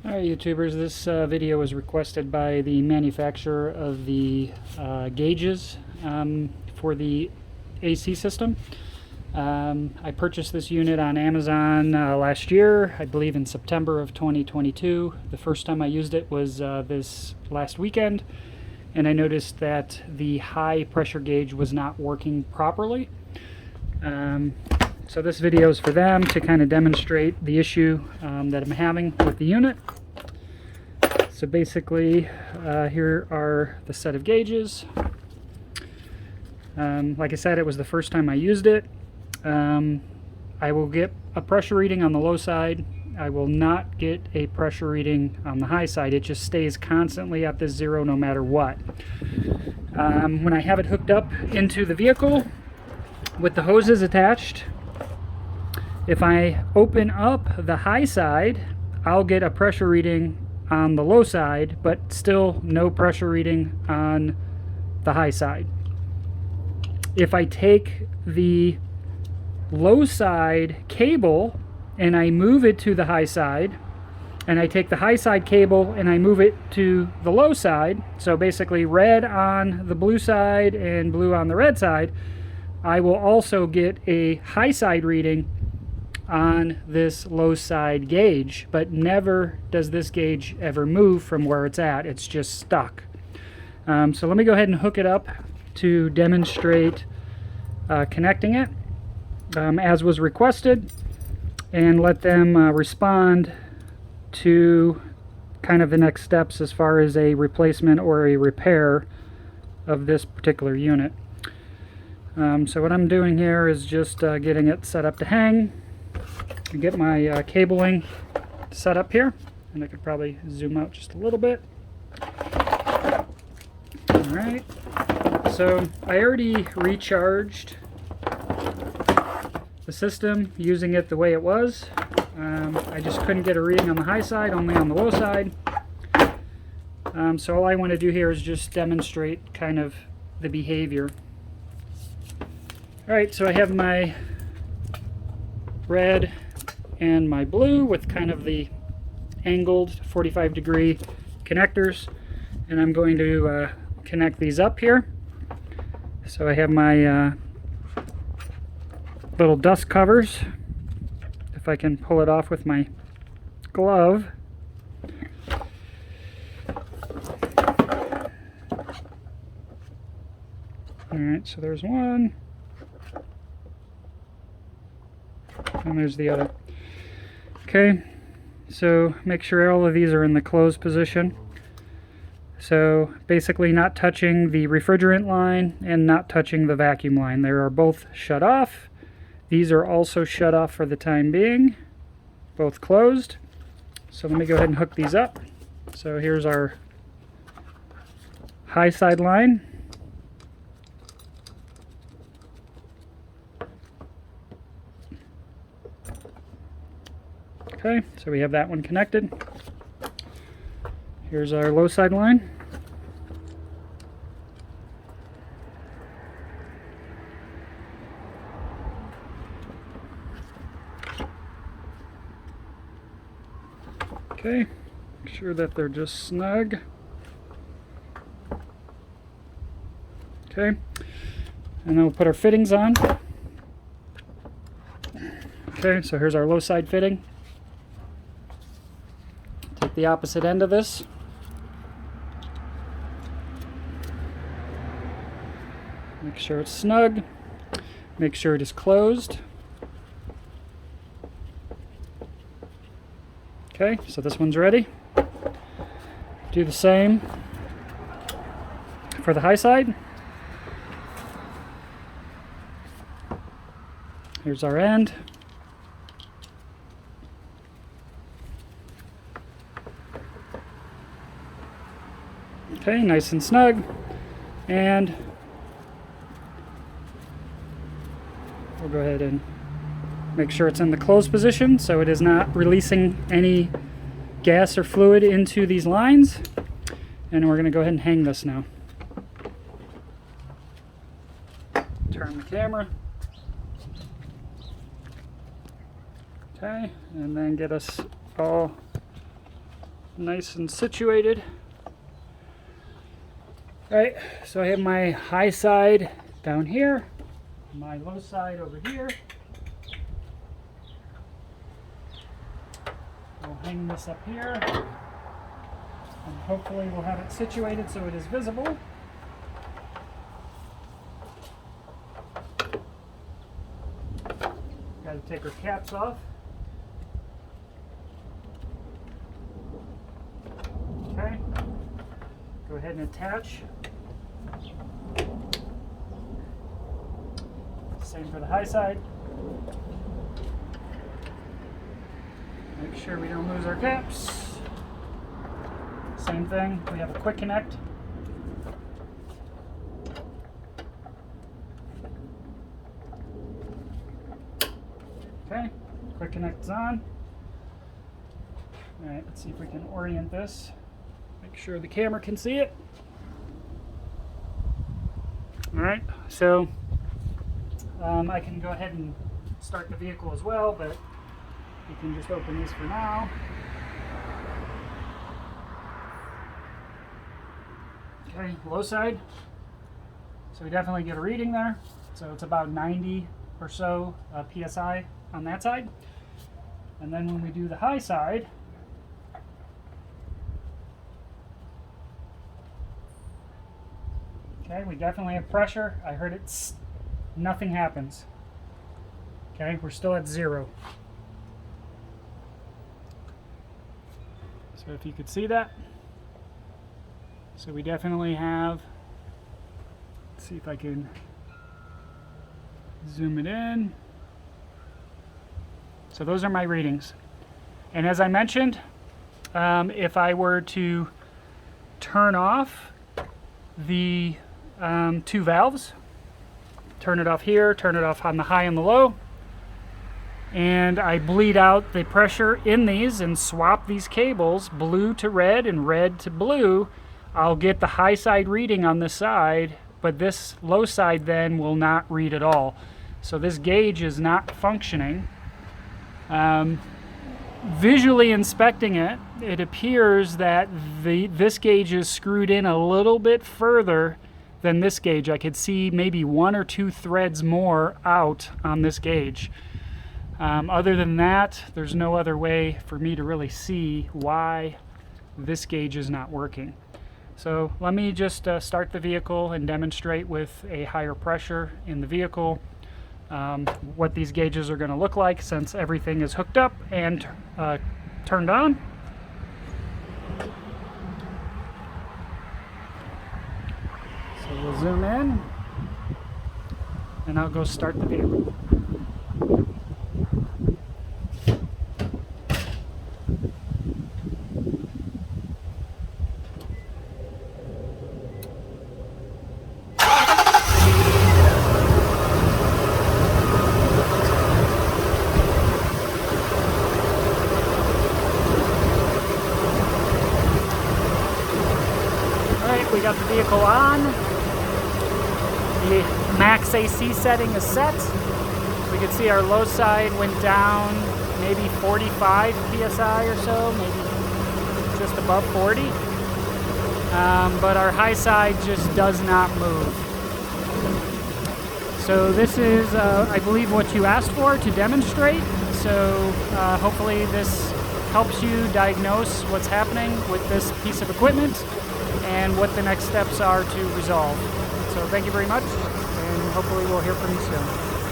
Alright YouTubers, this video was requested by the manufacturer of the gauges for the AC system. I purchased this unit on Amazon last year, I believe in September of 2022. The first time I used it was this last weekend, and I noticed that the high pressure gauge was not working properly. So this video is for them to kind of demonstrate the issue that I'm having with the unit. So basically, here are the set of gauges. Like I said, it was the first time I used it. I will get a pressure reading on the low side. I will not get a pressure reading on the high side. It just stays constantly at this zero no matter what. When I have it hooked up into the vehicle with the hoses attached, if I open up the high side, I'll get a pressure reading on the low side, but still no pressure reading on the high side. If I take the low side cable and I move it to the high side, and I take the high side cable and I move it to the low side, so basically red on the blue side and blue on the red side, I will also get a high side reading on this low side gauge, but never does this gauge ever move from where it's at. It's just stuck. So let me go ahead and hook it up to demonstrate connecting it as was requested, and let them respond to kind of the next steps as far as a replacement or a repair of this particular unit. So what I'm doing here is just getting it set up to hang. Get my cabling set up here, and I could probably zoom out just a little bit. Alright, so I already recharged the system using it the way it was. I just couldn't get a reading on the high side, only on the low side. So all I want to do here is just demonstrate kind of the behavior. Alright, so I have my red and my blue with kind of the angled 45-degree connectors, and I'm going to connect these up here. So I have my little dust covers. If I can pull it off with my glove. Alright, so there's one, and there's the other. Okay, so make sure all of these are in the closed position. So basically not touching the refrigerant line and not touching the vacuum line. They are both shut off. These are also shut off for the time being, both closed. So let me go ahead and hook these up. So here's our high side line. Okay, so we have that one connected. Here's our low side line. Okay, make sure that they're just snug. Okay, and then we'll put our fittings on. Okay, so here's our low side fitting. Take the opposite end of this. Make sure it's snug. Make sure it is closed. Okay, so this one's ready. Do the same for the high side. Here's our end. Okay, nice and snug. And we'll go ahead and make sure it's in the closed position so it is not releasing any gas or fluid into these lines. And we're going to go ahead and hang this now. Turn the camera. Okay, and then get us all nice and situated. Alright, so I have my high side down here, my low side over here. We'll hang this up here, and hopefully we'll have it situated so it is visible. Got to take our caps off. Okay, go ahead and attach. Same for the high side. Make sure we don't lose our caps. Same thing, we have a quick connect. Okay, quick connect is on. Alright, let's see if we can orient this. Make sure the camera can see it. Alright, so I can go ahead and start the vehicle as well, but you can just open these for now. Okay, low side. So we definitely get a reading there. So it's about 90 or so PSI on that side. And then when we do the high side, okay, we definitely have pressure. I heard it's nothing happens. Okay, we're still at 0. So if you could see that. So we definitely have, let's see if I can zoom it in. So those are my readings. And as I mentioned, if I were to turn off the 2 valves, turn it off here, turn it off on the high and the low, and I bleed out the pressure in these and swap these cables, blue to red and red to blue, I'll get the high side reading on this side, but this low side then will not read at all. So this gauge is not functioning. Visually inspecting it, it appears that this gauge is screwed in a little bit further than this gauge. I could see maybe 1 or 2 threads more out on this gauge. Other than that, there's no other way for me to really see why this gauge is not working. So let me just start the vehicle and demonstrate with a higher pressure in the vehicle what these gauges are going to look like since everything is hooked up and turned on. So we'll zoom in and I'll go start the vehicle. We got the vehicle on. The max AC setting is set. We can see our low side went down maybe 45 PSI or so, maybe just above 40. But our high side just does not move. So this is, I believe, what you asked for to demonstrate. So hopefully this helps you diagnose what's happening with this piece of equipment and what the next steps are to resolve. So thank you very much, and hopefully we'll hear from you soon.